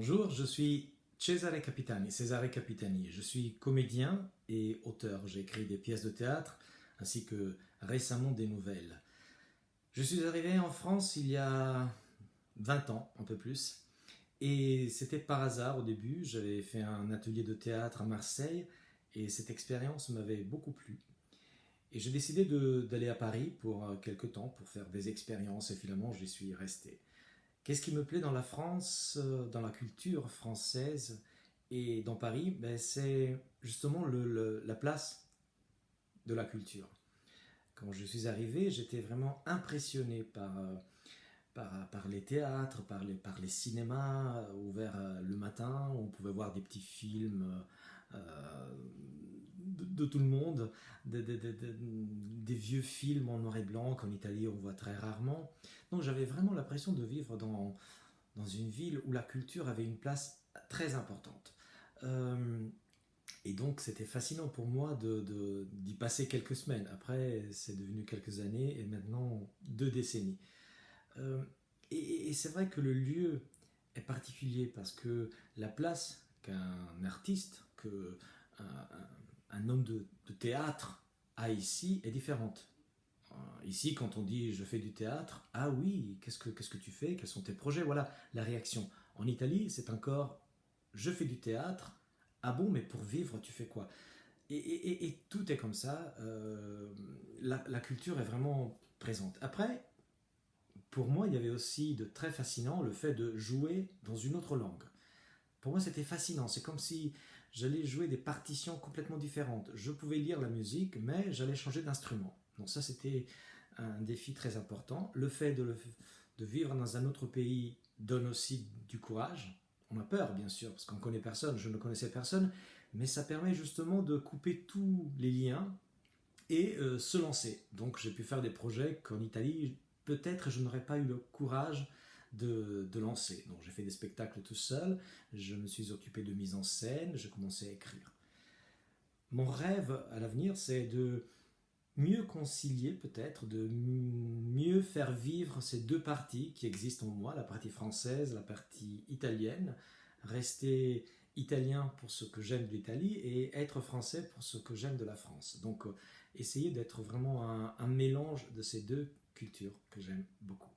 Bonjour, je suis Cesare Capitani. Je suis comédien et auteur. J'ai écrit des pièces de théâtre ainsi que récemment des nouvelles. Je suis arrivé en France il y a 20 ans, un peu plus. Et c'était par hasard au début. J'avais fait un atelier de théâtre à Marseille et cette expérience m'avait beaucoup plu. Et j'ai décidé d'aller à Paris pour quelque temps pour faire des expériences et finalement j'y suis resté. Qu'est-ce qui me plaît dans la France, dans la culture française et dans Paris? C'est justement la place de la culture. Quand je suis arrivé, j'étais vraiment impressionné par les théâtres, par les cinémas ouverts le matin, où on pouvait voir des petits films de tout le monde, des vieux films en noir et blanc qu'en Italie on voit très rarement. Donc j'avais vraiment l'impression de vivre dans une ville où la culture avait une place très importante. Euh, et donc c'était fascinant pour moi d'y passer quelques semaines. Après, c'est devenu quelques années et maintenant 2 décennies. Euh, et c'est vrai que le lieu est particulier parce que la place qu'un artiste, qu'un homme de théâtre a ici est différente. Ici, quand on dit je fais du théâtre, ah oui, qu'est-ce que tu fais? Quels sont tes projets? Voilà la réaction. En Italie, c'est encore je fais du théâtre. Ah bon, mais pour vivre, tu fais quoi? Et tout est comme ça. La culture est vraiment présente. Après, pour moi, il y avait aussi de très fascinant le fait de jouer dans une autre langue. Pour moi, c'était fascinant. C'est comme si j'allais jouer des partitions complètement différentes. Je pouvais lire la musique, mais j'allais changer d'instrument. Donc ça, c'était un défi très important. Le fait de vivre dans un autre pays donne aussi du courage. On a peur, bien sûr, parce qu'on ne connaît personne. Je ne connaissais personne. Mais ça permet justement de couper tous les liens et se lancer. Donc j'ai pu faire des projets qu'en Italie, peut-être je n'aurais pas eu le courage de lancer. Donc j'ai fait des spectacles tout seul, je me suis occupé de mise en scène, j'ai commencé à écrire. Mon rêve à l'avenir, c'est de mieux concilier peut-être, de mieux faire vivre ces deux parties qui existent en moi, la partie française, la partie italienne, rester italien pour ce que j'aime de l'Italie et être français pour ce que j'aime de la France. Donc essayer d'être vraiment un mélange de ces deux cultures que j'aime beaucoup.